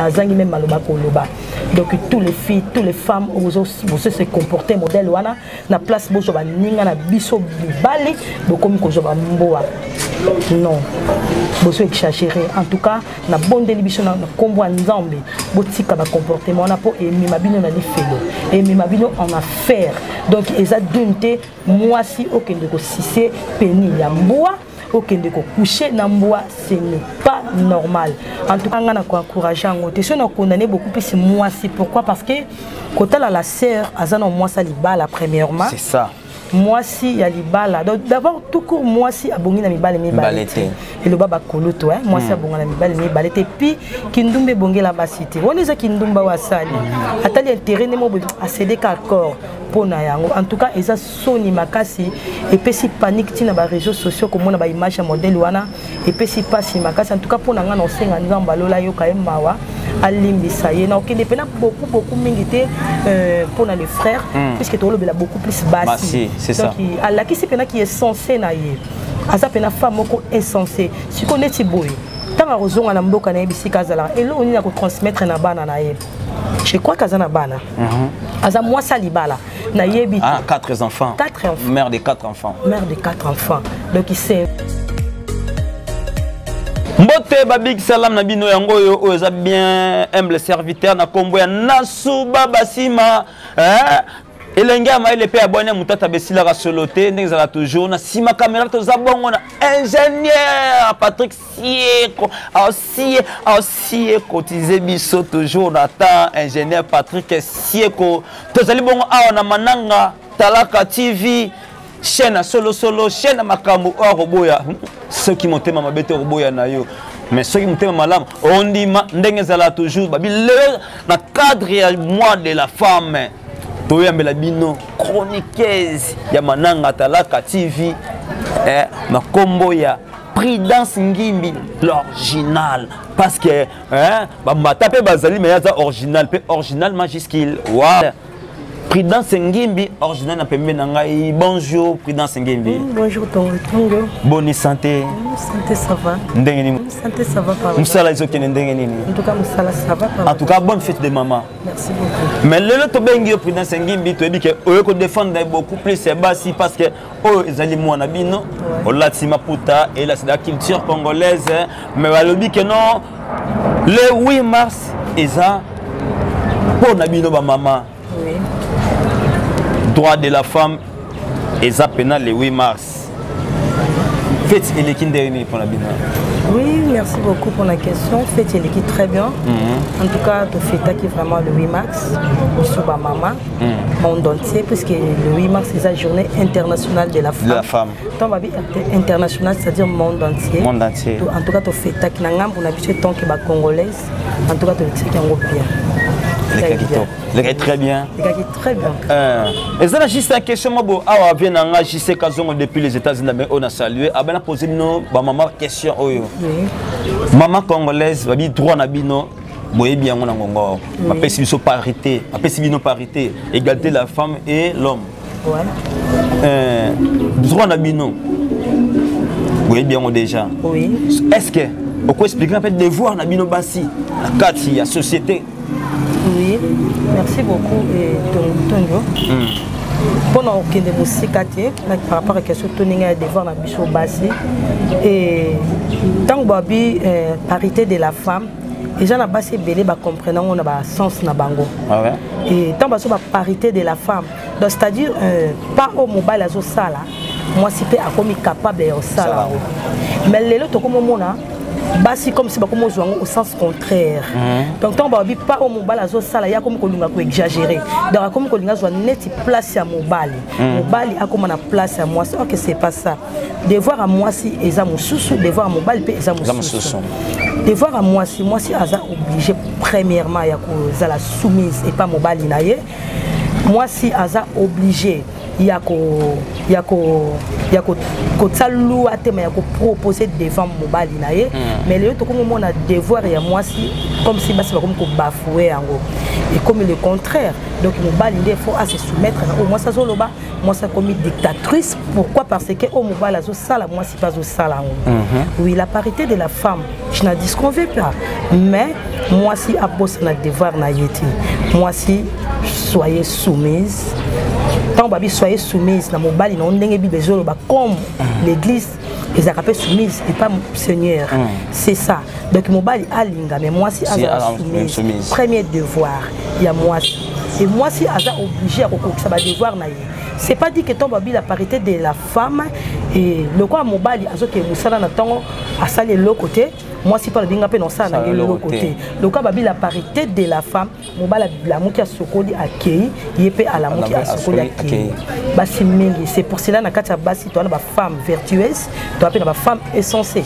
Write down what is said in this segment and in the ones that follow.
nazangi même maloba koloba. Donc tous les filles, toutes les femmes vous se comporter modèle wana na place bozo ba ninga na biso bibali bokomi ko joba mboa. Non. Bozo exagérer. En tout cas, na bonde libiso na kombo nzambe botika ba comportement na po et mimabino na lifelo. Et mimabino en affaire. Donc eza dunte moi si okende ko sisé peni ya mboa. Okende ko coucher na mboa, ce n'est pas normal. En tout cas, on a encouragé en côté. Si on a condamné beaucoup plus moi si pourquoi parce que quand la sœur azana moi ça libala premièrement. C'est ça. Moi si il y a libala. Donc d'abord tout court moi si abongi na mibale balete. Et le baba koloto hein. Moi si abongi na mibale balete puis kindumbe bonge la basité. On est à kindumba wasali. Atali intérêt ne mo a cédé qu'accord. En tout cas, ils ont soni makasi et puis si panique tina ba réseaux sociaux comme on a ba image modèle wana et puis si pas si makasi en tout cas pour nga na osenga nzamba lola yo kaye mawa alimbisa ye na okende pena beaucoup mingité pour les frères puisque to lobela beaucoup plus bassi c'est ça. Donc ala qui c'est pena qui est censé na ye asa pena femme moko insensé si connaît ti boy tanga rozonga na mboka na yebisika zala elo oni na ko transmettre na bana na ye. Je crois qu'Azana Bana. Aza moi salibala. Na yebi. Ah, 4 enfants. 4 enfants. Mère de 4 enfants. Mère de 4 enfants. Donc il sait. Mbote babik salam na bino yango yo oza bien humble serviteur na kombo ya Nasuba Basima. Elenga ma ele pe abonné mutata besila ka soloté ndezala toujours na sima caméra to zabongo na ingénieur Patrick Sieko aussi cotisé biso toujours na temps ingénieur Patrick Sieko to zali bongo awa na mananga Talaka TV chaîne solo chaîne makambo roboya ceux qui montent ma bête roboya na yo mais ceux qui montent ma malam on dit ndezala toujours babi le na cadre ya mois de la femme. Toyambela bino chroniqueuse ya mananga Talaka TV na kombo ya Prudence Ngimbi l'original parce que ba matape bazali mais ya original majuscule wa Prudence Ngimbi original na pembe na ngai. Bonjour Prudence Ngimbi. Bonjour Tongo. Bonne santé. Santé ça va. Ndenge ni. Santé ça va pas. Musala izoke ndenge nini. En tout cas musala ça va pas. En tout cas bonne fête de maman. Merci beaucoup. Mais le to bengi Prudence Ngimbi to dit que oyo ko défendre beaucoup plus basi parce que oyo ezali mwana bino olati maputa et la c'est la culture congolaise mais balobi que non le 8 mars eza pour na bino ba maman. Oui. Droit de la femme et ça pénal le 8 mars. Faites l'équipe dernier pour la bina. Oui, merci beaucoup pour la question. Faites l'équipe très bien. En tout cas, tu fais qui vraiment le 8 mars. Sur ma maman, monde entier, puisque le 8 mars c'est la journée internationale de la femme. De la femme. Donc, internationale, c'est-à-dire monde entier. Monde entier. En tout cas, tu fais qui n'angam pour l'habitude tant que la congolaise. En tout cas, tu sais qu'il y a un bien. Le gars est très bien. Le gars est très bien. Et ça, juste une question. Moi, je viens d'enregistrer depuis les États-Unis, mais on a salué. On a posé une question. Maman congolaise, elle a droit à bino. Boye bien on a ngongor. Après c'est une parité. Après c'est une parité. Égalité de la femme et l'homme. Ouais. Droit à bino. Boye bien on déjà. Oui. Est-ce que on peut expliquer un peu devoir na bino basi la carte il y a société. Oui, merci beaucoup Tongo. Pendant que les musiques par rapport à la question de devoir na biso basi et tant que parité de la femme les gens là-bas c'est belé comprenant on a ba sens na bango. Ah ouais. Et tant que la parité de la femme donc c'est-à-dire pas au mobile azo sala moi si peut akomi capable de sala mais les autres comme mona basi comme si comme au sens contraire. Donc tant que pas au mobile azo sala ya comme kolinga ko exagérer donc comme kolinga zo net place à mobile mobile a comme na place à moi que c'est pas ça devoir à moi si eza mususu devoir à mobile pe eza mususu devoir à moi si aza obligé premièrement ya ko za la soumise et pas mobile naie moi si aza obligé loi tema ya ko proposer devant mobali na ye mais le to comme on a devoir ya moi si comme si basi ba comme ko bafouer yango et comme le contraire donc mobali il faut à se soumettre au moins ça zoloba moi ça comme dictatrice pourquoi parce que au mobali azo sala moi si pas au sala oui la parité de la femme je n'en disconviens pas mais moi si a boss na devoir na yeti moi si soyez soumise tant babi soyez soumise na mobali na ndenge bi bezolo ba comme l'église les appels soumise et pas seigneur c'est ça donc mobali alinga mais moi si aza soumise premier devoir il y a moi et moi si aza obligé à ça va devoir na c'est pas dit que ton babi la parité de la femme et le quoi mobali azo ke musala na tango asali le côté moi si pas le binga pe non ça na le côté le quoi babi la parité de la femme mobali la muki a sokoli akei yepé à la muki a sokoli akei basi mingi c'est pour cela na kati ya basi to na ba femme vertueuse to apena ba femme essentielle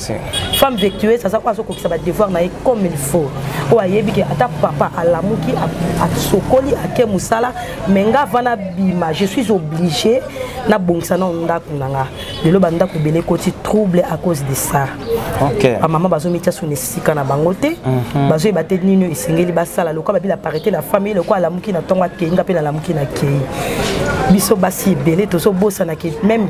femme vertueuse ça quoi so ko ça va devoir na comme il faut o ayebi ke ata papa à la muki a sokoli akei musala menga vana bima je suis obligé na bongisa na ndako nanga lelo banda ko belé koti trouble à cause de ça OK a maman bazo mitia sou nesika na bangote bazo e baté nino isengeli basala lokwa babi la parité la famille lokwa la muki na tonga kenga pe na la muki na kei biso basi belé to so bossa na ke même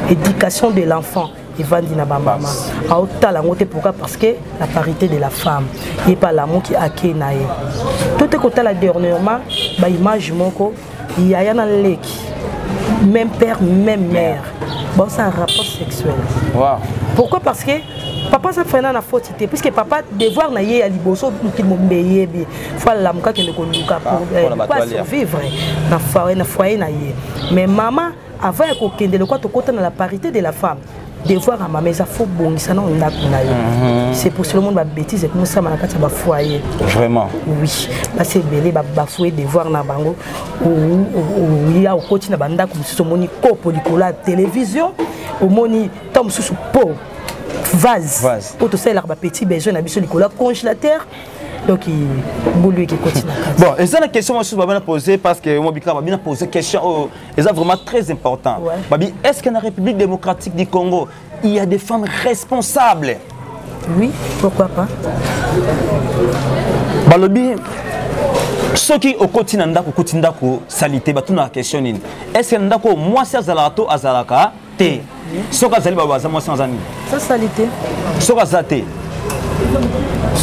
éducation de l'enfant Evandi na ba mama a otala ngote pourquoi parce que la parité de la femme et pas l'amour qui a ke na ye tout est côté la dernièrement ba image moko il y a na leki même père même mère bon c'est un rapport sexuel wow. Pourquoi parce que papa ça fait na faute puisque papa devoir na ye ya liboso qu'il mo mbeyebe faut la muka ke ko luka pour survivre na foyer na ye mais maman avant ko kende le quoi to kota na la parité de la femme devoir à ma maison faut bongisa na ndako na yo c'est pour tout le monde ba bêtise comme ça na kati ba foyer vraiment oui là c'est belé ba bafouer devoir na bango ou il y a au côté na banda comme si moni copo likola télévision au moni tom sous pot vase pour tout ça il a ba petit besoin na biso likola congélateur donc il boulou qui continue. Bon, et ça la question que je vais poser parce que moi bika bien poser question est vraiment très important. Babi, est-ce qu'en République démocratique du Congo, il y a des femmes responsables? Oui, pourquoi pas? Balobi ceux qui au quotidien ndako salité ba tuna question ni. Est-ce que ndako moi c'est azalato azalaka te? Ceux qui azali baba moi sans ami. Ça salité. Ceux qui azate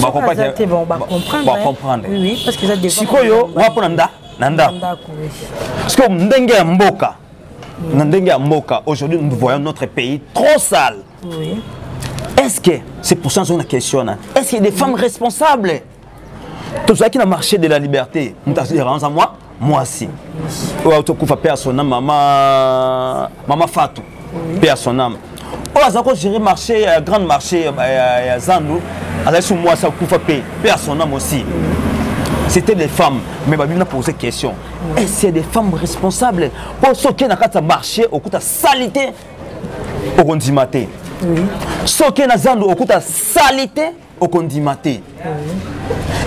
bon, comprendre. Oui, parce que ça dépend. Sikoyo, nanda. Parce que ndenge mboka, aujourd'hui nous voyons notre pays trop sale. Oui. Est-ce que c'est pour ça que la question est-ce qu'il y a des femmes responsables? Tout ça qui a marché de la liberté, moi aussi. Maman Fatou, paix à son âme. Quand j'ai marché, grand marché, Zandou, sur moi, ça couvre paix à son âme aussi. C'était des femmes, mais ma Bible a posé question. Est-ce qu'il y a des femmes responsables pour ceux qui ont marché au coup de salité au condimaté? Ceux qui ont Zandou au coup de salité au condimaté.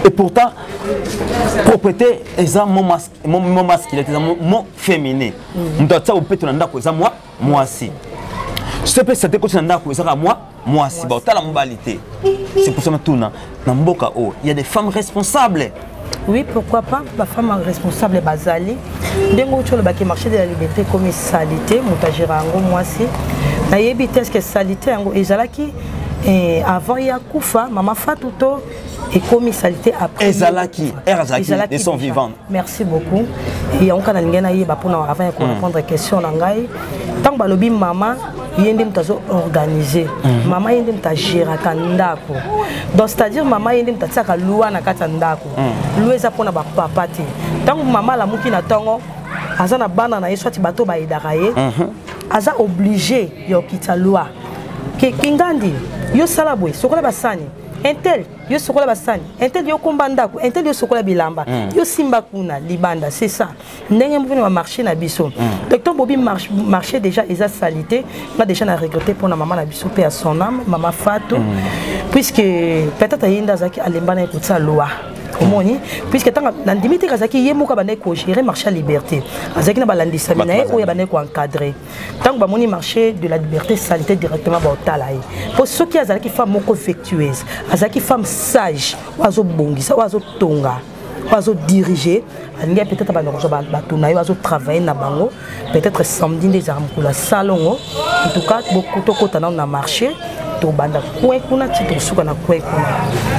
Et pourtant, propriété est un mot masculin, c'est un mot féminin. Moi aussi. C'est pour ça que moi si c'est pour ça que il y a des femmes responsables. Oui, pourquoi pas, la femme responsable Bazali. Dengo tu le marché de la liberté comme salité, mutagirango moi si. Na yebi est-ce que salité ango ezalaki avant ya kufa maman Fatouto et comme salité après ezalaki ils sont vivants. Merci beaucoup. Et on kana ngena yeba pour avant de répondre à question na ngai. Tant balobi maman yende mtazo organiser maman yende mtajira kandako donc c'est-à-dire maman yende mtatsaka loi na kata ndako loi eza pona ba papa te tant maman la muki na tango azana bana na yeso ti bato ba idaka ye aza obligé yo kita loi ke kingandi yo sala boy sokola basani intel yo sokola basani intel yo kombandako intel yo sokola bilamba yo simba kuna libanda c'est ça ndenge mvuni wa marché na biso docteur Bobi marché déjà eza salité on déjà na regretté pour na maman na biso pe à son âme maman Fatou puisque peut-être yinda zaki alemba na ekutsa loi omoni puisque tant nandimité kazaki yemoka bande ko gérer marché à liberté azaki na balandi samina o ya bande ko encadrer tant ba moni marché de la liberté salité directement ba otalaye pour ceux qui azaki femme moko vertueuse azaki femme sage wazo bongisa wazo tonga wazo diriger alinga peut-être ba ndoko ba tuna yo wazo travailler na bango peut-être samedi des armes pour la salon en tout cas beaucoup to kotana na marché to banda kwe kuna tito suka na kwe kuna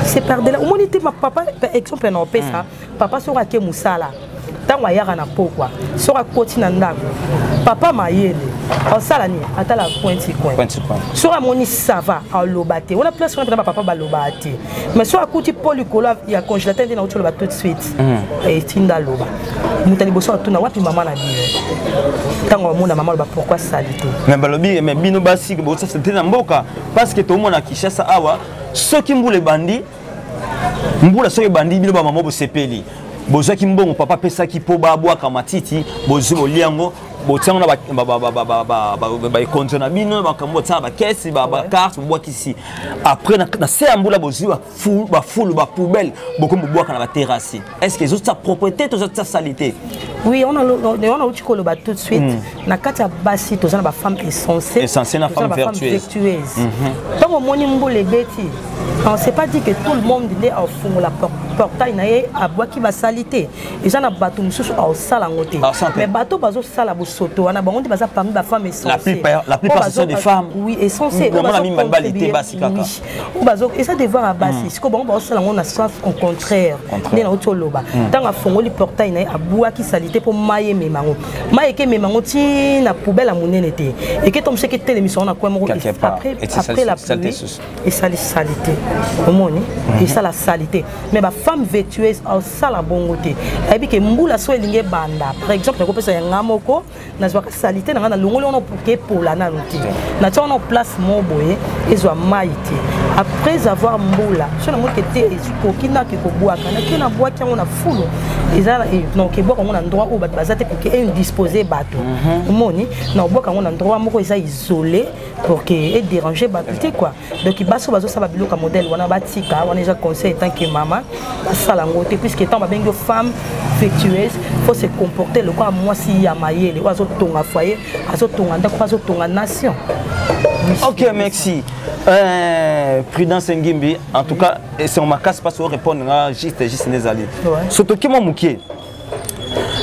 c'est perdre la humanité ma papa par exemple na opesa papa sera ke musala tango ayaka na pokwa sera koti na ndako papa mayele osala ni atala pointi coin sera moni sava alobate on a place on a papa balobate mais sera koti polikolo ya congélateur na otolo ba tout de suite et tinda loba mutali boso tuna wapi mama na bio tango mona mama loba pourquoi salité mais balobi mais bino basi bo ça c'était na mboka parce que tout le monde a Kinshasa awa ceux qui mbule bandi mbula soki bandi bino ba mama bo sepeli boza ki mbongo papa pesa ki po ba bwa kamatiti bozo boliango botiango na ba konzo na bino ba kambo tsa ba caisse ba carte bwa kisi après na se ambula bozo ba foule ba poubelle boko bwa kana ba terrasse est-ce que ils ont sa propriété tout sa salité oui on a utikolo ba tout de suite na kati ya basi to za na ba femme essentielle na femme vertueuse tant moni mbule beti on sait pas dit que tout le monde est au fond la portail na ye a bwa ki ba salité et ça na bato mususu au sala ngote mais bato bazo sala bo soto wana bango ndi baza parmi ba femme essentielle la plupart ce sont des femmes oui essentielles on a mis malbalité basi kaka ou bazo et ça devoir à basi siko bango ba sala ngona sens au contraire ni na otoloba tanga fongoli portail na ye a bwa ki salité pour maye memango maye ke memango ti na poubelle à monene te et que tom seke télémission na quoi après la pluie et ça les salité au monde et ça la salité mais ba femme vertueuse au sala bongote et puis que mbula so elinge banda par exemple ko pesa nga moko na zwa salité na na longolo on pour que pour la na noti na tu on place mon boye et zo maïté après avoir mbula so na mo que te ko kina ki ko boaka na kina boaka on a fulu ezala donc ke boaka on a endroit où bazate pour que indisposé bateau moni na boaka on a endroit moko eza isolé pour que et déranger bateau quoi donc baso bazo ça ba biloka modèle wana batika wana déjà conseil tant que maman sala ngote puisque tant ba bengo femme vertueuse faut se comporter le quoi moi si ya mayele ozo tonga foyer azo tonga ndako azo tonga nation. OK merci Prudence Ngimbi en tout cas c'est on casse pas sur répondre juste les alliés surtout qui mon muké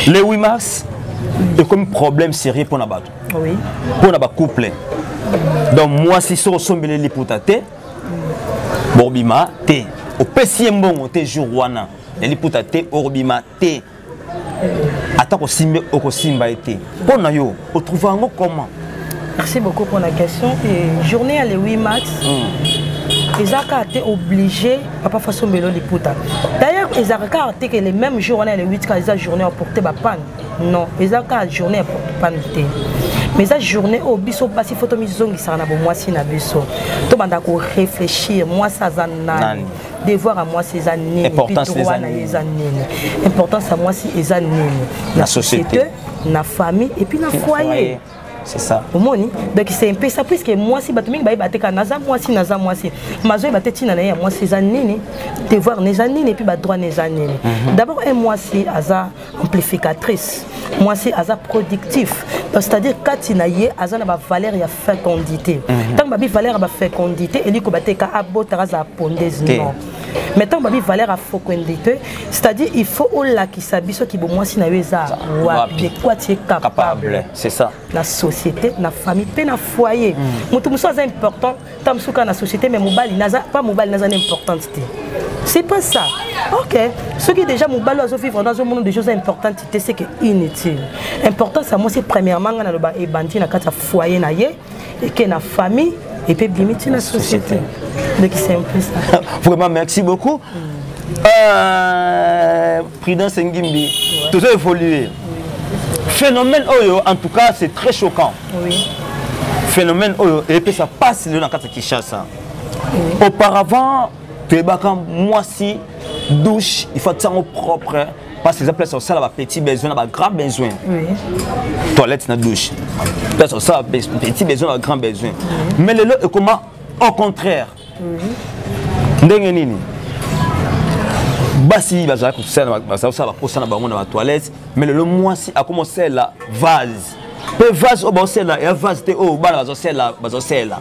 le 8 mars est comme problème sérieux pour na bato oui pour na ba couple donc moi si so sombele liputate borbima te au pesi mbongo te jour wana liputate orbima te atako simbe okosimba été pour na yo o trouver ngo comment. Merci beaucoup pour la question et journée à le 8 mars Ezaka a été obligé papa façon melo liputa d'ailleurs Ezaka a été que les mêmes jours on est le 8 quand les journée ont porté ba panne non Ezaka a journée a porté panne mais cette journée au biso passer photo mizongi ça na bo moi si na biso to banda ko réfléchir moi ça zanani devoir à moi ces années importance des années importance à moi si les années la société la famille et puis le foyer. C'est ça. Au moni donc c'est un peu ça puisque moi si batuming ba bateka naza moi si mazo bateti na ya moi ces années devoir les années et puis ba droit les années d'abord un moi si aza amplificatrice moi si aza productif c'est-à-dire quand na ye aza na ba valeur ya fécondité tant ba bi valeur ba fécondité eliko bateka abotara za pondeuse non mais tant ba bi valeur à fécondité c'est-à-dire il faut la qui sabiso ki bo moi si na yeza de quoi tu es capable c'est ça la société, la famille, puis la foyer. Tout ça c'est important. Tant que la société, mais mobile, pas mobile, n'a pas d'importance. C'est pas ça. Ok. Ceux qui déjà mobile doivent vivre dans un monde de choses importantes, c'est que inutile. Important, ça moi c'est premièrement dans le bas et bandi na kata foyer na ye et que la famille et puis limiter la société. Donc c'est un peu ça. Vraiment merci beaucoup. Prudence Ngimbi, tout ça évolué. Phénomène Oyo, en tout cas, c'est très choquant. Oui. Phénomène Oyo, et puis ça passe le Nakata Kinshasa. Oui. Auparavant, tu es moi si douche, il faut être propre. Parce que les appels sont ça, là, petit besoin, là, grand besoin. Oui. Toilette, na douche. Là, sont ça, petit besoin, grand besoin. Oui. Mais le lot est comment? Au contraire. Oui. Ndengenini. basi bazala kusala bazala posana bango na toilette mais le mwasi a commencé la vase pe vase au sela ya vase te o bana bazosela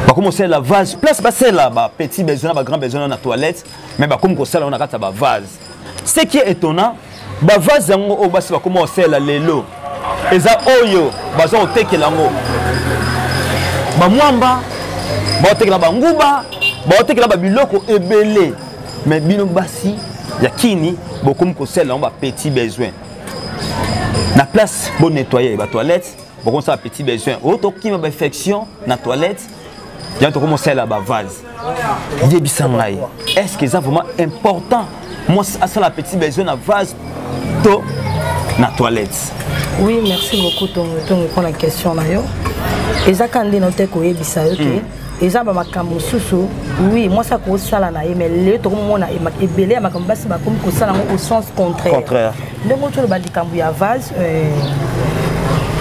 ba commencer la vase place basela ba petit besoin ba grand besoin na toilette mais ba comme ko sala on a kata ba vase ce qui est étonnant ba vase yango o basi ba commencer la lelo eza oyo bazo tekela ngo ba mwamba ba tekela ba nguba ba tekela ba biloko ebele mais bino basi yakini bokum ko sela on ba petit besoin na place bon nettoyer ba toilette bon ça petit besoin auto qui ma infection na toilette il y a to commencer là ba vase yebisangai est-ce que c'est vraiment important moi ça la petit besoin na vase to na toilette. Oui, merci beaucoup ton répondre la question là yo ezaka ndé noté ko yebisa yo ke ezaba makambo susu oui moi ça ko sala na ye mais le to mona ebele makambo basi ba comme ko sala au sens contraire ndenge to ba likambo ya vase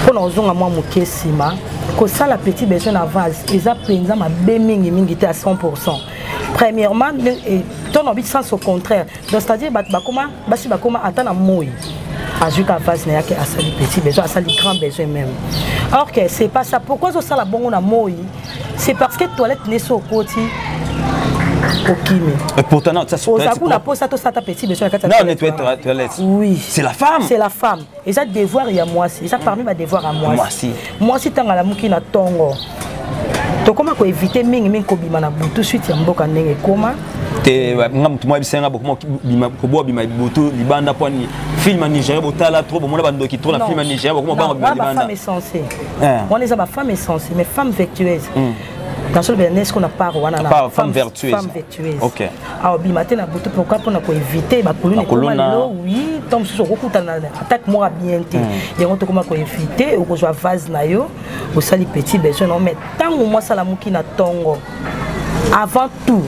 pour nous zonga moi mokesima ko sala petit besoin na vase eza penza ma be mingi te à 100%. Premièrement ton envie sens au contraire donc c'est-à-dire ba comment basi ba comment attendre moi ajuka vase na yake asali petit besoin asali grand besoin même. Alors que c'est pas ça pourquoi ça la bongo na moi c'est parce que toilette n'est so côté et pourtant non ça c'est la pose ça ta petit besoin non nettoyer toilette oui c'est la femme et ça devoir il y a moi c'est ça parmi ma devoir à moi si tanga la muki na tongo to comment ko éviter mingi ko bima na butu suite ya mboka ndenge koma te ngam tuma bisenga beaucoup bima ko bo bima butu libanda poni film Nigeria botala trop bon bando qui trop la film Nigeria beaucoup bon libanda femme est censée on les a ma femme est censée mais femme vertueuse dans ce bien-être qu'on a pas femme vertueuse. OK. Alors bimaté na butu pourquoi pour na ko éviter ba kolune ko oui tombe sur ko kutana attaque moi bien té et on to comment ko éviter au ko joa vase na yo au sali petit besoin non mais tant moi ça la muki na tongo avant tout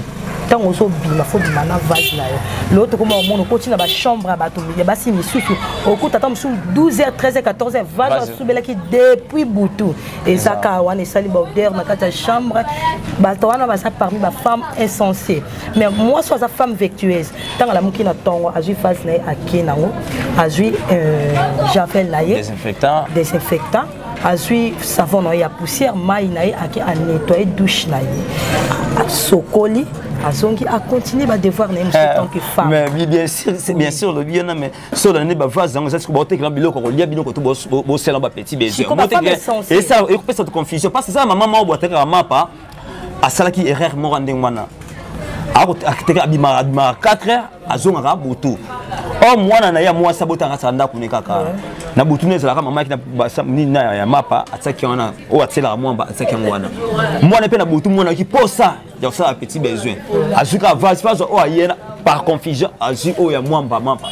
tant on so bima faut bima na vase na yo l'autre comment on monte continue ba chambre à bato ya basi misusu au coup t'attends sur 12h 13h 14h vase subela qui depuis butu et ça ka wana sali ba odeur na kata chambre bato wana ba ça parmi ba femme insensée mais moi soit sa femme vertueuse tant la muki na tongo azui vase na akenango azui javel na ye désinfectant azui savon na ya poussière mai na ye aki a nettoyer douche na ye sokoli azongi a continuer ba devoir na en tant que femme mais bien sûr c'est bien sûr le bien mais sur l'année ba vase dans ça boté que biloko ko lia biloko to bo sela ba petit besoin et ça et peut cette confusion parce que ça maman o boté ka mapa a sala ki erreur mo rande ngwana a ko akiteka bima 4h azonga ka butu o mwana na ya mwa sabota nga sanda kunika ka na butu ne zala ka mama ki na ni na ya mapa ataki wana o atela mwamba ataki ngwana mwana pe na butu mwana ki posa ya ça petit besoin azuka vase pas o ayena par confusion azu o ya mwamba mapa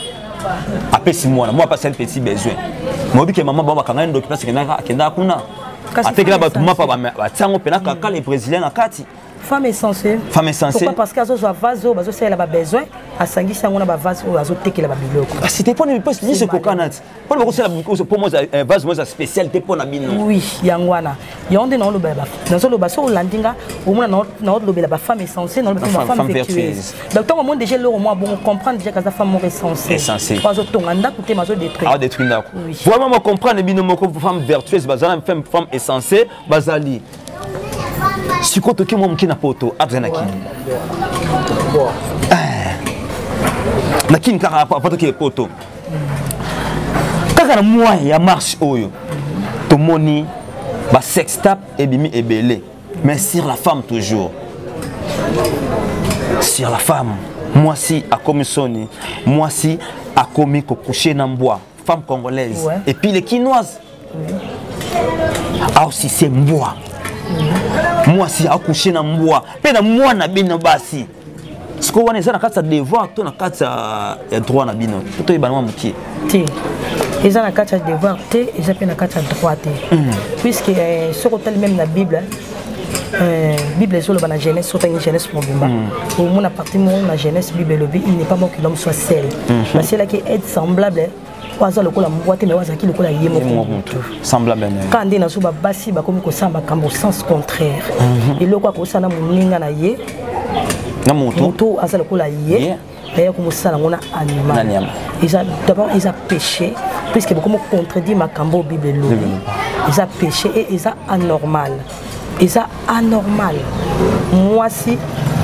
apesi mwana moi pas c'est petit besoin mobi ke mama baba kanga ndo place kenda kuna atekela batu mapa ba tsango pena kaka les brésiliens na kati femme est censée pourquoi parce qu'azo zo vase o bazo sela ba besoin asangisa ngona ba vase o azo tekela ba biloko c'était pour ne pas se dire coconut pour le sela pour moi vase moi spécialité pour na bino oui yangwana yonde na lo ba dans lo ba so landinga au moins na lo ba femme est censée na lo ba femme vertueuse donc tant au monde déjà lo moi bon comprendre déjà que sa femme est censée bazo tonga ndako te mazo détruire détruire ndako vraiment moi comprendre bino moko femme vertueuse bazala femme est censée bazali si côté qui moi mkina poto abzana kini nakini kaka poto ki poto kaka na moi ya marche oyo to moni ba sextap ebimi ebele mais sur la femme toujours sur la femme moi si a commis soni moi si a commis ko coucher na bois femme congolaise et puis les quinoises ah aussi c'est bois moi si accoucher na mbwa pe na mwana bino basi siko wana eza na kati ya devoir to na kati ya droit na bino to yeba na mukie ti eza na kati ya devoir te eza pe na kati ya droit te puisque soko tali même na bible bible ezolo ba na Genèse sota ni Genèse mobimba au mona partie mon na Genèse bible lobi il n'est pas bon que l'homme soit seul parce que là qui est semblable waza lokola mboite mais waza ki lokola yemo semblable quand ndena so ba basi ba komi ko samba kambo sens contraire et lokwa ko sana muninga na ye na moto asa lokola ye mais comme ça on a animal d'abord ils ont péché puisque beaucoup contredit ma cambo Bible ils ont péché et ils ont anormal moi si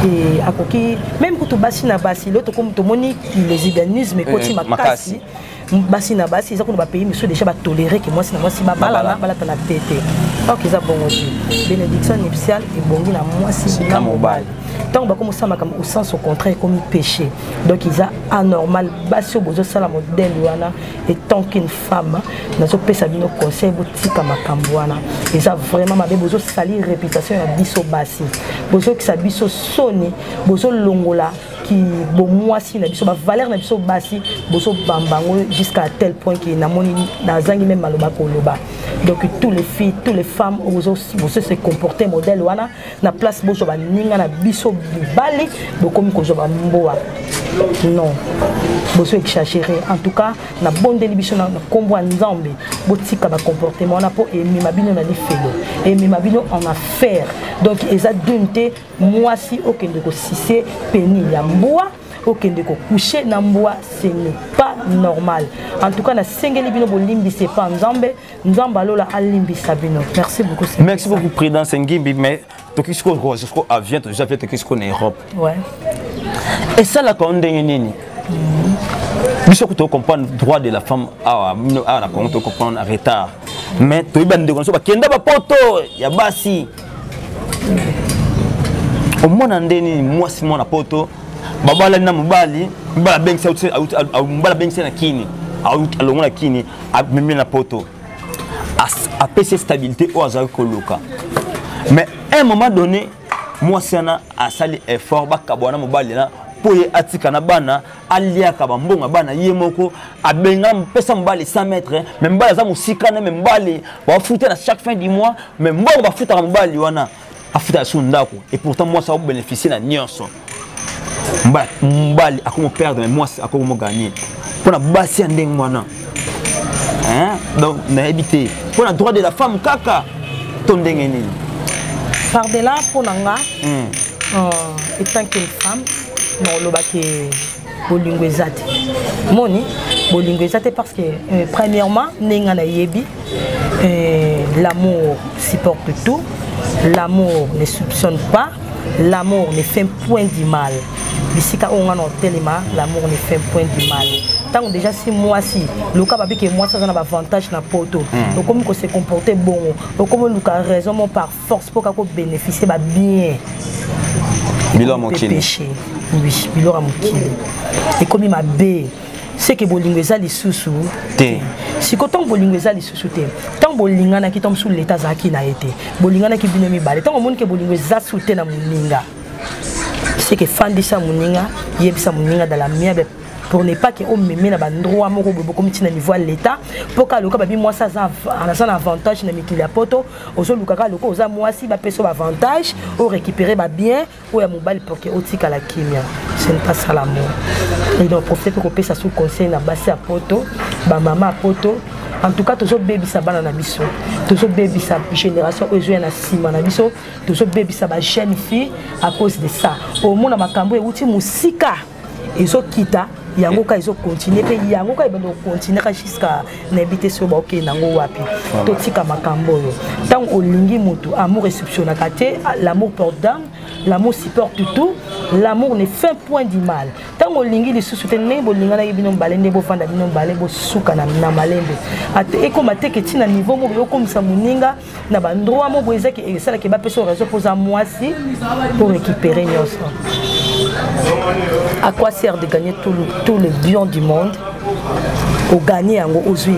et à coquille même pour tout bassi na bassi l'autre comme tout moni les lesbianisme côté makasi bassi na bassi ils ont qu'on va payer monsieur déjà va tolérer que moi si ba bala na pété donc ils ont bon aussi bénédiction nuptiale et bongi na moi si na mobile tant ba comme ça makam au sens au contraire comme péché donc ils ont anormal bassi bozo sala modèle wana et tant qu'une femme na so pesa bino conseil botika makambo wana ils ont vraiment ma bozo salir réputation na biso bassi bozo ki sa biso soni bozo longola qui bon moi si na biso ba valeur na biso bassi bozo bambango jusqu'à tel point que na moni na zangi même maloba ko loba donc tous les filles toutes les femmes bozo se comporter modèle wana na place bozo ba ninga na biso bali bokomi ko zoba mboa non bozo exagérer en tout cas na bonne délibération na kombo nzambe botika ba comportement na po et mi mabino na lifelo et mi mabino en affaire donc eza dunte moi si okende ko sisé peni ya mboa okende ko coucher na mboa ce n'est pas normal en tout cas na sengeli bino bolimbi c'est pas nzambe alola alimbi sabino merci beaucoup président Ngimbi mais tokisko avion déjà fait tokisko en Europe ouais et ça la konde nini biso ko comprendre droit de la femme à la konde comprendre retard mais to ibande ko so ba kenda ba poto ya basi au mona ndeni mwasi mona poto babala na mobali mbala bengisa mbala bengisa na kini alongona kini mimi na poto a PC stabilité au azaki koloka mais à un moment donné mwasi na a sali effort bakabwana mobali na poye atika na bana aliaka bambonga bana yemoko abenga mpesa mbali 100 mètres mais mbali za musika na mbali ba futa na chaque fin du mois mais mbongo ba futa mbali wana afuta sundako et pourtant moi ça va bénéficier na nyonso mbali akomo perdre mais moi akomo gagner pour na basi ndeng mwana hein donc na habité pour la droit de la femme kaka ton ndengeni par de là pour nanga étant qu'une femme non le baké bolingwezate moni bolingwezate parce que premièrement nenga na yebi l'amour supporte tout. L'amour ne soupçonne pas, l'amour ne fait point du mal. Ici, quand on a l'amour ne fait point du mal. Tant déjà si moi si, le cas va que moi ça a un avantage dans poto. Donc comme on se comporter bon, donc comme on a raison par force pour qu'on bénéficie bien. Bilo mon péché. Oui, bilo mon et comme il m'a bé. C'est que bolingweza li susu té si koton bolingweza li susu té tant bolingana ki tom sous l'état zaki na été bolingana ki binomi balé tant monde que bolingweza souté na muninga c'est que fandisa muninga yebisa muninga dans la mienne pour ne pas que on me met na bandroit moko comme tina niveau l'état pour ka loka babi moi ça un avantage na mikili ya poto ozo lukaka loko oza moi si ba peso avantage ou récupérer ba bien ou ya mobile pour que otika la kimia ce n'est pas ça l'amour et donc profiter pour que ça sous conseil na basi à poto ba maman à poto en tout cas toujours baby ça bana na biso toujours baby ça génération ozo na sima na biso toujours baby ça ba jeune fille à cause de ça au monde na makambo e uti musika ezo kita yango ka izo continuer pe yango ka ibando continuer jusqu'à n'habiter sur ba OK nango wapi to tika makambo yo tant olingi mutu amour réceptionne kate l'amour porte d'âme l'amour supporte tout l'amour ne fait point du mal tant olingi li susute ne bolinga na bino balende bo fanda bino balé bo suka na malembe ate e comme ate ke tina niveau mo yo comme ça muninga na ba ndroit mo boeza ke e sala ke ba peso réseau pour moi si pour récupérer nyonso. À quoi sert de gagner tout le bien du monde au gagner aux unis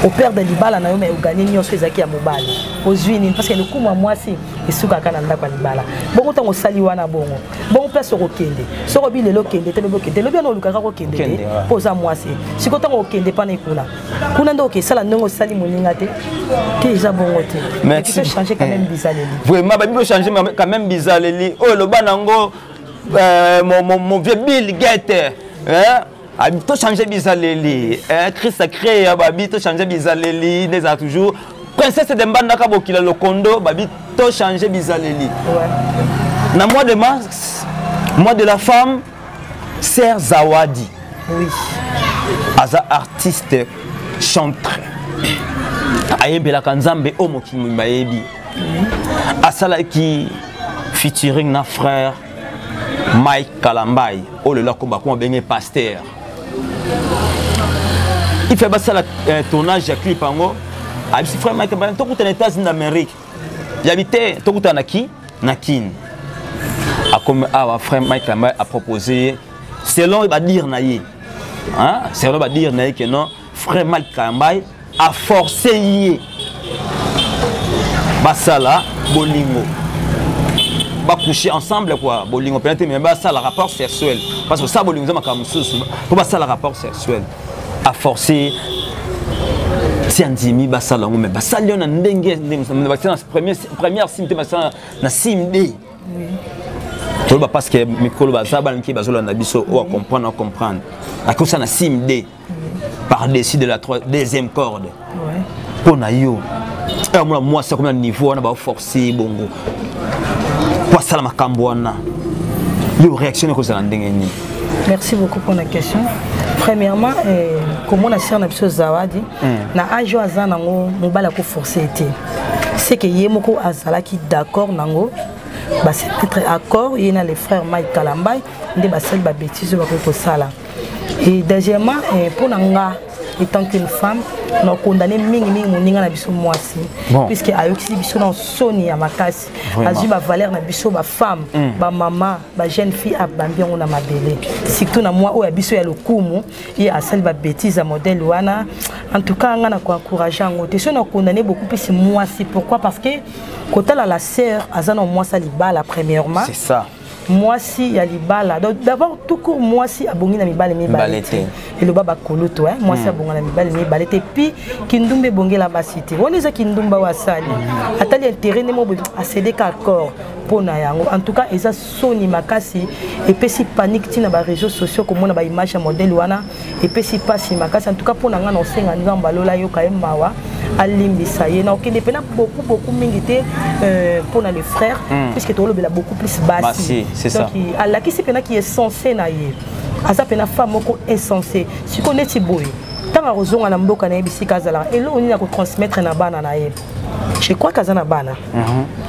au perdre des balles na yo mais au gagner nyonso ezaki ya mobali aux unis parce que le coup moi si esuka kana ndako ya bala bongo tango sali wana bongo bongo place okende soko bi lelo kende te lelo kende lelo no lukaka ko kende poza moi si siko tango okende pa na kuna ndo ke sala ndongo sali moninga te eza bongo te mais tu peux changer quand même bizaleli vraiment ba bi changer quand même bizaleli oh lo banango mon vieux Bill Gates hein to changer bizaleli Christ a créé babi to changer bizaleli des a toujours princesse de Mbanda ka bokila lokondo babi to changer bizaleli ouais. Na mois de mars mois de la femme Ser Zawadi. Oui. Aza artiste chanteur. Ayembela Kanzambe Omo Kimbayebi. Asala qui featuring na frère Mike Kalambay. Oh le là combat comment bien pasteur. Il fait ça le tournage de clip ango. Abi si frère Mike Kalambay to kuta les États-Unis d'Amérique. Il habitait to kuta naki nakin. A comme frère Mike Kalambay a proposé selon il va dire naïe. Hein? Selon il va dire naïe que non frère Mike Kalambay a forcé yé. Basala bolingo. Va coucher ensemble quoi bolingo peut-être mais ça le rapport sexuel parce que ça bolingo ça m'a pour ça le rapport sexuel a forcé si andimi ça là mais ça lion na ndenge première sim te ça na sim d tout parce que micro ça banki bazola na biso ou comprendre à cause ça na sim d par dessus de la deuxième corde pour na yo moi c'est comme un niveau on va forcer bongo. Merci beaucoup pour la question. Premièrement, comment on a fait une Zawadi, na ajo azanango mobala ko forcer été. C'est que yemoko azala qui d'accord nango, bah c'est être accord, il y a les frères Mike Kalambay, ndé ba sel ba bêtise ba ko sala. Et deuxièmement, pour nanga étant qu'une femme, nous avons condamné Mingi na biso mwasi puisque ayoki biso na soni ya makasi azui ba valeur na biso ba femme ba maman ba jeune fille a bambi on a mabele surtout na moi o ya biso ya lokumu et asali ba bêtise à modèle wana en tout cas nga na ko encourager ngote so na condamné beaucoup plus mwasi pourquoi parce que kotala la sœur azana mwasa libala premièrement c'est ça moi si il y a libala donc d'abord tout court moi si abongi na mibale et le baba koloto hein moi si abonga na mibale puis kindumbe bongela basité on les a kindumba wasali atali intérêt nemo a cédé accord pour na yango en tout cas eza soni makasi et puis si panique tina ba réseaux sociaux comme on a ba image modèle wana et puis si passe makasi en tout cas pour na ngana osenga nzamba lola yo kaye mawa alimbisa ye na okende pena beaucoup mingité pour na les frères puisque to lobela beaucoup plus bassi c'est ça. Donc, Allah qui c'est qui est censé naïe. Asa pena femme moko insensé. Si connaît Tiboy. Tant à raison à l'amboka na ebisi kazala. Et là on y a que transmettre na bana naïe. Je crois qu'azana bana.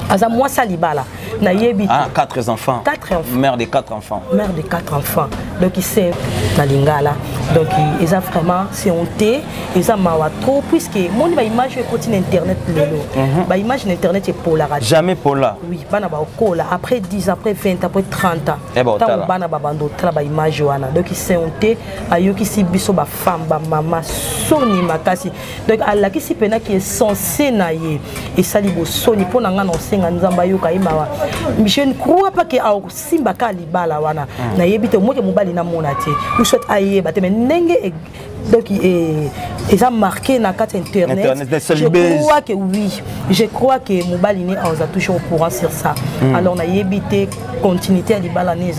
Asa moi salibala. Naïe ah 4 enfants. 4 enfants. Mère de 4 enfants. Mère de 4 enfants. Donc il sait na lingala. Donc ils a vraiment c'est honté, ils a mawa trop puisque mon image continue internet lelo. Ba image internet est pour la radio. Jamais pour là. Oui, bana ba okola après 10 après 20 après 30 ans. Tant bana ba bando tra ba image wana. Donc il sait honté ayoki si biso ba femme ba maman soni makasi. Donc ala ki si pena qui est censé naïe et sali bo soni pour nanga no senga nzamba yoka imawa. Je ne crois pas que au simba ka libala wana. Na yebite mo ke mobali na monate. Nous souhaite aïe ba te donc ils ont marqué dans carte internet. Je crois que oui, je crois que Mobali on a toujours au courant sur ça. Alors on a évité continuité à l'Ibalani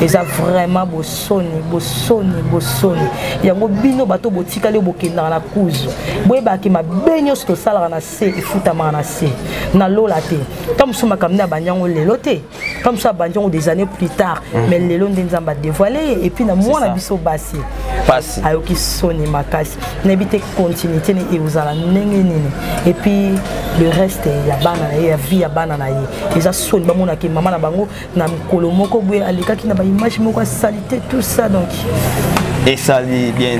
ils ont vraiment bossoni. Il y a un bino bateau botika le bokenda na cause. Boyeba ki ma benyo sto sala na se et futa na se. Na lola te. Comme suma kamna banyango lelote. Comme ça banyango des années plus tard, mais lelo ndenzamba dévoilé et puis na moi na biso basi. Ayoki soni makasi n'habite continuité et vous allez et puis le reste ya bana ya vie ya bana na ye eza soni ba mona ki maman na bango na mikolo moko boye alika ki na ba image moko salité tout ça donc et ça dit bien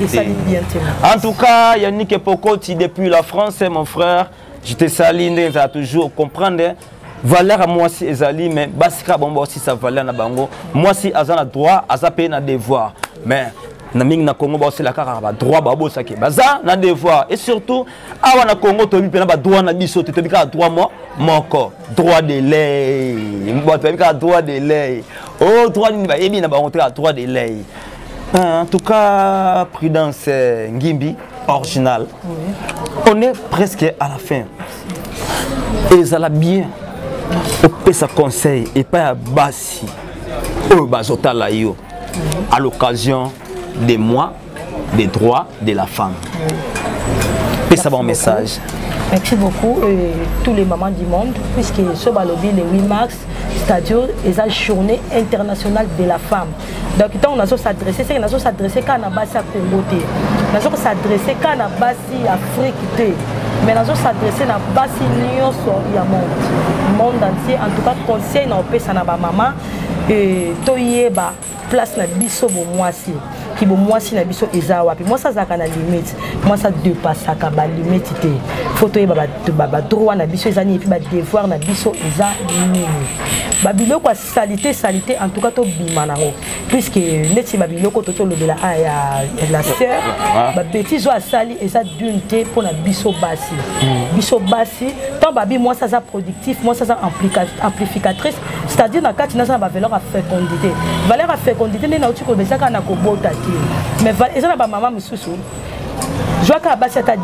en tout cas Yannick Pokoti depuis la France mon frère je te salue ça toujours comprendre valeur à moi si ezali mais basika bomba aussi sa valeur na bango moi si azana droit azape na devoir mais na mingi na Congo ba la kaka ba droit ba bosaki baza na devoir et surtout awa na Congo to bi pena ba droit na biso te bika droit moko droit de lait mbo to bika droit de lait oh droit ni ba ebi na ba on droit de lait en tout cas Prudence Ngimbi original on est presque à la fin et ça la bien au pesa conseil et pas basi oh bazota la yo à l'occasion des mois des droits de la femme. Et ça va un message. Merci beaucoup tous les mamans du monde puisque ce balobi le 8 mars c'est-à-dire la journée internationale de la femme. Donc tant on a s'adresser, c'est qu'on a s'adresser quand on a basi à Congo té. On a s'adresser quand on a basi à Afrique té. Mais on a s'adresser na basi nyonso ya monde entier. En tout cas conseil na opesa na ba maman et toyeba place na biso bo mwasi. Ki bo mwasi na biso eza wapi. Moi ça zaka na limite. Moi ça dépasse ka ba limite té. Faut toyeba ba droit na biso eza ni et puis ba devoir na biso eza nini. Babilo quoi salité en tout cas to bimanango puisque neti babilo ko to lobela ya la sœur ba bêtise wa sali et ça d'unité pour la biso basi tant babi moi ça ça productif moi ça ça amplificatrice c'est-à-dire na kati na ça ba valeur à fécondité na uti ko besaka na ko bota ti mais eza na ba maman mususu joa ka basi ata 10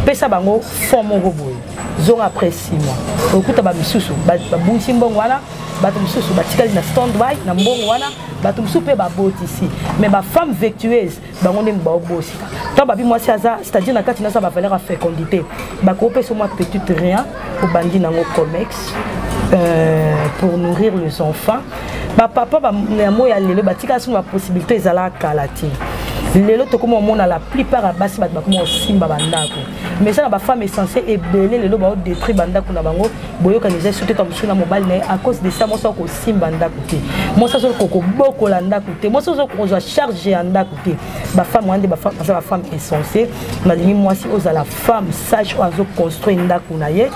pesa bango forme roboy zone après 6 mois okuta ba misusu ba bunsi mbongo wana bato misusu batikali na stand by na mbongo wana bato misusu pe ba boti ici mais ba femme vertueuse bango ndem ba obosi tant babi moi c'est-à-dire na kati na ça ba valeur à fécondité ba ko pesa moi petite rien au bandi nango comex pour nourrir les enfants ba papa ba mo ya lelo batika sur la possibilité ezala kalati lelo to comme on a la plupart à basi bato comme simba bandako mais ça na ba femme essentielle et belé lelo ba détruire bandako na bango boyoka les surtout comme sur na mobile mais à cause de ça moi ça ko simba ndako te moi ça ko boko la ndako te moi ça ko zo charger ndako te ba femme wande ba femme essentielle na ligne moi si aux la femme sage ozo construire ndako na ye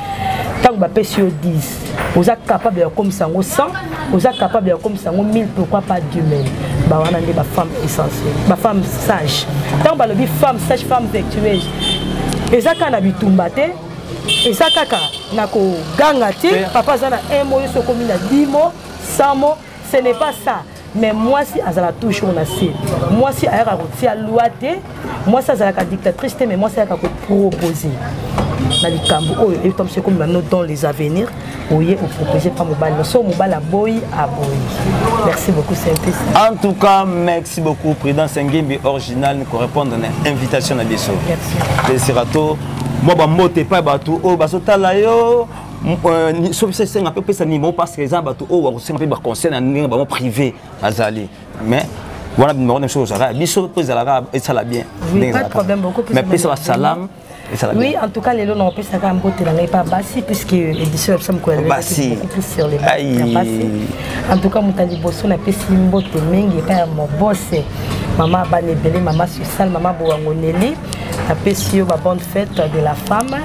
tant ba pesio 10 vous êtes capable de comme ça 100 vous êtes capable de comme ça 1000 pourquoi pas 2000 ba wana ndi ba femme essentielle ba femme sage tant ba le femme sage femme vertueuse ezaka na bitumba te ezaka kaka na ko ganga te papa zana un mot so comme na 10 mots 100 mots ce n'est pas ça mais moi si azala toujours na c'est moi si ayaka rotia loi te moi ça azala ka dictatrice te mais moi ça ayaka ko proposer na likambo oyo et comme c'est comme maintenant dans les avenirs oye on proposer pas mobile so mobile a boy. Merci beaucoup Saint-Esprit. En tout cas merci beaucoup président Sengimbi original nous répondre à l'invitation à biso merci Sirato moi ba moté pas batou o baso tala yo sauf c'est un peu ça niveau parce que les gens batou o wa c'est un peu ba conseil na ninga ba privé azali mais voilà une chose ça biso peut zala et ça la bien pas de problème beaucoup plus mais puis ça va salam. Oui, en tout cas, les lots n'ont pas ça comme beauté, pas bassi, puisque l'édition de Sam Kouel est beaucoup plus sur les bassi. En tout cas, mon tali bosso n'a pas si une beauté, mais il n'y a pas mon boss. Maman Banébélé, maman Sussal, maman Boangoneli, n'a pas si une bonne fête de la femme.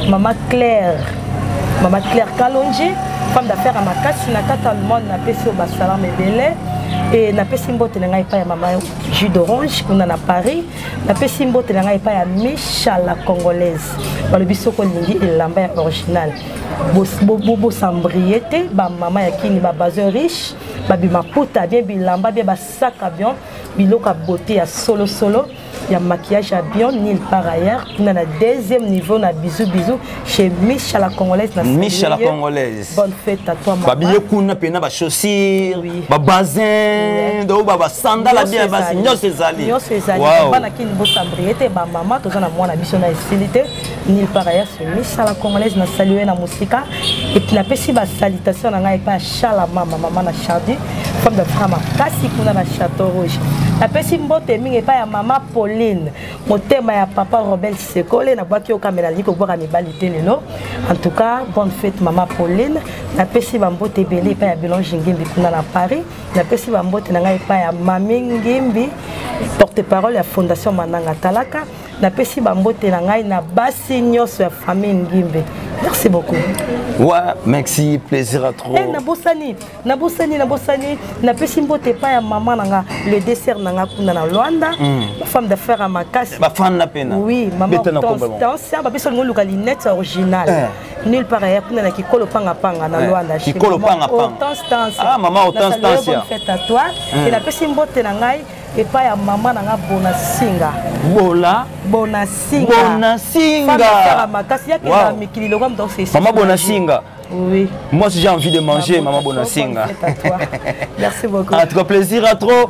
Maman Claire Kalonji, femme d'affaires à Makassi, n'a pas le monde, n'a pas si un salam et belé. Et na pesi mbote na ngai pa ya maman jus d'orange kuna na Paris na pesi mbote na ngai pa ya Micha la congolaise ba le bisoko lingi elamba original bo sambriete ba maman ya kini ba bazin riche ba bima puta bien bilamba bien ba sac bien biloka beauté ya solo il y a maquillage à bien nil par ailleurs on a deuxième niveau na bisou chez Micha la congolaise na Micha la congolaise bonne fête à toi maman ba billet kuna pena ba chaussures ba bazin do ba sandales bien basi nyos ezali bana kini bo sambriete ba maman to na mwana biso na estilité nil par ailleurs chez Micha la congolaise na saluer na musika et puis na pesi ba salutation na ngai pa chala maman na Chardy femme de frama kasi kuna na Château Rouge na pesi mbote mingi pa ya maman Pauline motema ya papa Robert Sekole na baki okamela liko boka mibalité lelo en tout cas bonne fête maman Pauline na pesi ba mbote belé pa ya Belonge Ngimbi kuna na Paris na pesi ba mbote na ngai pa ya Mami Ngimbi porte-parole ya fondation Mananga Talaka na pesi ba mbote na ngai na basi nyonso ya famille Ngimbi. Merci beaucoup. Ouais, merci, plaisir à trop. Na bosani, na pesi mbote pa ya maman nanga le dessert nanga kuna na Luanda, la femme d'affaires à Makassi. Ma femme na pena. Oui, maman Hortense, ba pesi ngo luka linette originale. Nulle part ailleurs kuna na kikolo panga na Luanda chez Hortense. Ah, maman Hortense. Bonne fête à toi. Et la pesi mbote na ngai et pas ya maman nanga Bonasinga. Bonasinga. Femme d'affaires à Makassi. Maman Bonasinga. Oui. Moi aussi j'ai envie de manger Maman Bonasinga. Merci beaucoup. En tout cas plaisir à trop.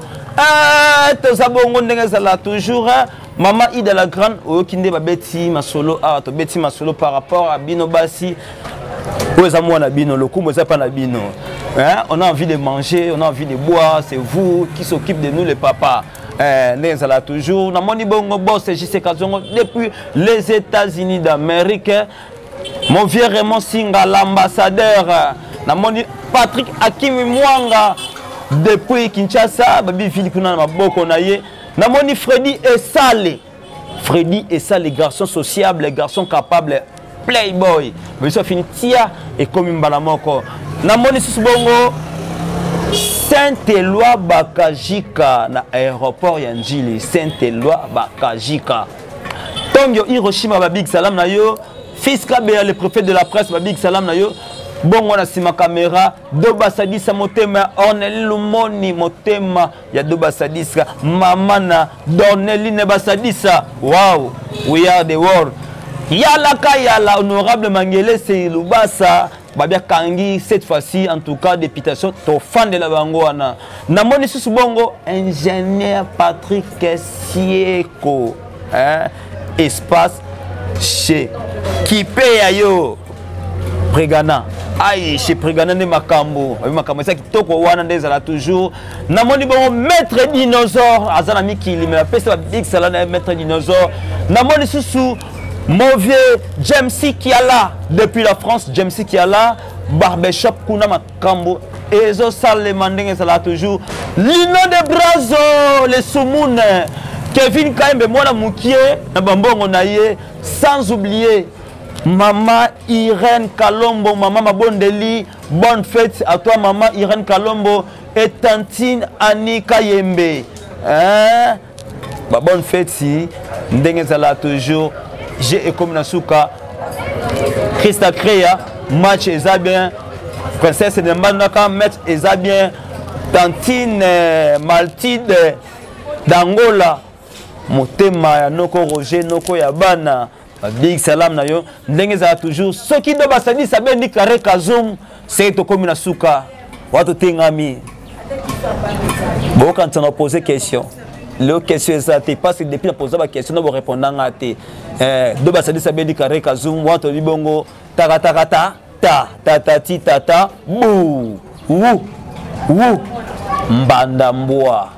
Tout ça bongo ndengezala toujours. Maman Ida la grande oyokinde ba beti masolo to beti masolo par rapport à Bino Basi. le coup, pas na bino. Hein? On a envie de manger, on a envie de boire, c'est vous qui s'occupe de nous les papas. Toujours, depuis les États-Unis d'Amérique, mon vieux Raymond Singa, l'ambassadeur, Patrick Akimi Mwanga, depuis Kinshasa, Babi Filikuna Maboko Naye, Namoni Freddy Essale. Freddy Essale, les garçons sociables, les garçons capables, playboy. Mais ça finit tia et comme une balamoko. Namoni Susbongo, Saint-Éloi Bakajika, na aéroport Yanjili, Saint-Éloi Bakajika. Tongyo Hiroshima Babik Salam Nayo, fils Kabea, le préfet de la presse Babik Salam Nayo. Bon, on a sima caméra, Doba Sadisa Motema, Orneli Lumoni Motema, ya Doba Sadisa, Mamana, Dorneline Basadisa. Wow, we are the world. Yala Kayala, honorable Mangele, c'est Lubasa, Babia Kangi, cette fois-ci, en tout cas, députation, ton fan de la Bangoana. Namoni Susubongo, ingénieur Patrick Sieko, hein, espace chez Kipe Ayo, Prégana. Aïe, chez Prégana de Makambo. Makambo, c'est qui toko wana ndezala toujours. Namoni bon maître dinosaure. Azanami qui lui m'a fait big salana maître dinosaure. Namoni susu mauvais James Kiala depuis la France. James Kiala barbershop kuna Makambo. Ezo sale mandenge sala toujours. Lino de Brazo, les Soumoun. Kevin Kaimbe mwana mukie na bambongo naye sans oublier Maman Irène Kalombo, Maman Mabondeli, bonne fête à toi Maman Irène Kalombo et Tantine Annie Kayembe. Hein? Bah, bonne fête si, Ndengezala toujours, j'ai comme Nasuka, Christa Créa, match Ezabien, Princesse Nembanaka, match Ezabien, Tantine Maltide d'Angola, Motema Noko Roger, Noko Yabana. Big salam na yo ndenge za toujours ceux qui doivent s'adi saber ni carré kazum c'est to comme na suka watu tengami bon quand on a posé question le question ça t'es pas c'est depuis la poser la question nous répondant à te doivent s'adi saber ni carré kazum watu libongo takata ta tata bou mbanda mboa